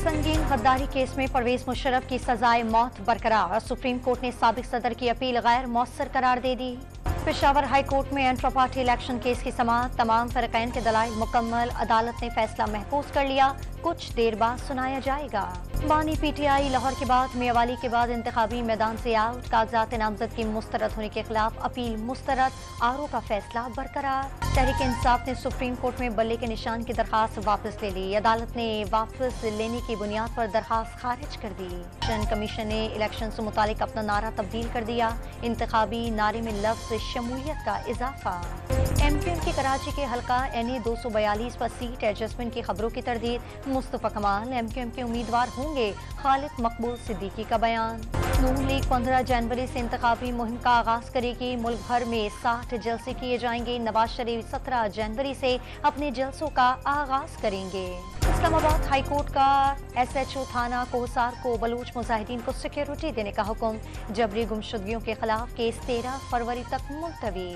संगीन गद्दारी केस में परवेज मुशर्रफ की सजाए मौत बरकरार। सुप्रीम कोर्ट ने साबिक सदर की अपील गैर मौसर करार दे दी। पेशावर हाई कोर्ट में इंट्रा पार्टी इलेक्शन केस की समाअत, तमाम फरीकैन के दलाइल मुकम्मल, अदालत ने फैसला महफूज कर लिया, कुछ देर बाद सुनाया जाएगा। बानी पीटीआई लाहौर के बाद मियावाली के बाद इंतखाबी मैदान से आउट, कागजात नामजद की मुस्तरद होने के खिलाफ अपील मुस्तरद, आरओ का फैसला बरकरार। तहरीक इंसाफ ने सुप्रीम कोर्ट में बल्ले के निशान की दरखास्त वापस ले ली, अदालत ने वापस लेने की बुनियाद पर दरखास्त खारिज कर दी। इलेक्शन कमीशन ने इलेक्शन से मुतालिक अपना नारा तब्दील कर दिया, इंतखाबी नारे में लफ्ज शमूलियत का इजाफा। एमक्यूएम की कराची के हल्का NA 242 पर सीट एडजस्टमेंट की खबरों की तरदीद, मुस्तफा कमाल एमक्यूएम के उम्मीदवार होंगे, खालिद मकबूल सिद्दीकी का बयान। नून लीग 15 जनवरी से इंतखाबी मुहिम का आगाज करेगी, मुल्क भर में 60 जलसे किए जाएंगे। नवाज शरीफ 17 जनवरी से अपने जलसों का आगाज करेंगे। इस्लामाबाद हाई कोर्ट का SHO थाना कोहसार को बलूच मुजाहिदीन को सिक्योरिटी देने का हुक्म, जबरी गुमशुदगियों के खिलाफ केस 13 फरवरी तक मुलतवी।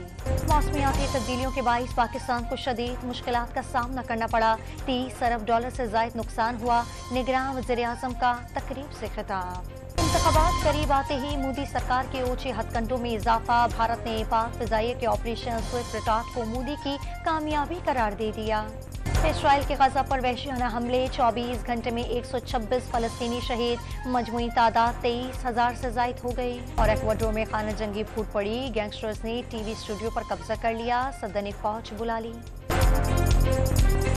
मौसमियाती तब्दीलियों के बाइस पाकिस्तान को शदीद मुश्किलात का सामना करना पड़ा, $30 अरब से जायद नुकसान हुआ, निगरान वज़ीर-ए-आज़म का तकरीब से खिताब। इंतखाबात करीब आते ही मोदी सरकार के ऊंचे हथकंडों में इजाफा, भारत ने पाक फिजाइया के ऑपरेशन स्विफ्ट रिटार्ट को मोदी की कामयाबी करार दे दिया। इसराइल के गजा पर वहशियाना हमले, 24 घंटे में 126 फलस्तीनी शहीद, मजमूई तादाद 23,000 से जायद हो गई। और एक्वाडोर में खाना जंगी फूट पड़ी, गैंगस्टर्स ने TV स्टूडियो पर कब्जा कर लिया, सदन फौज बुला ली।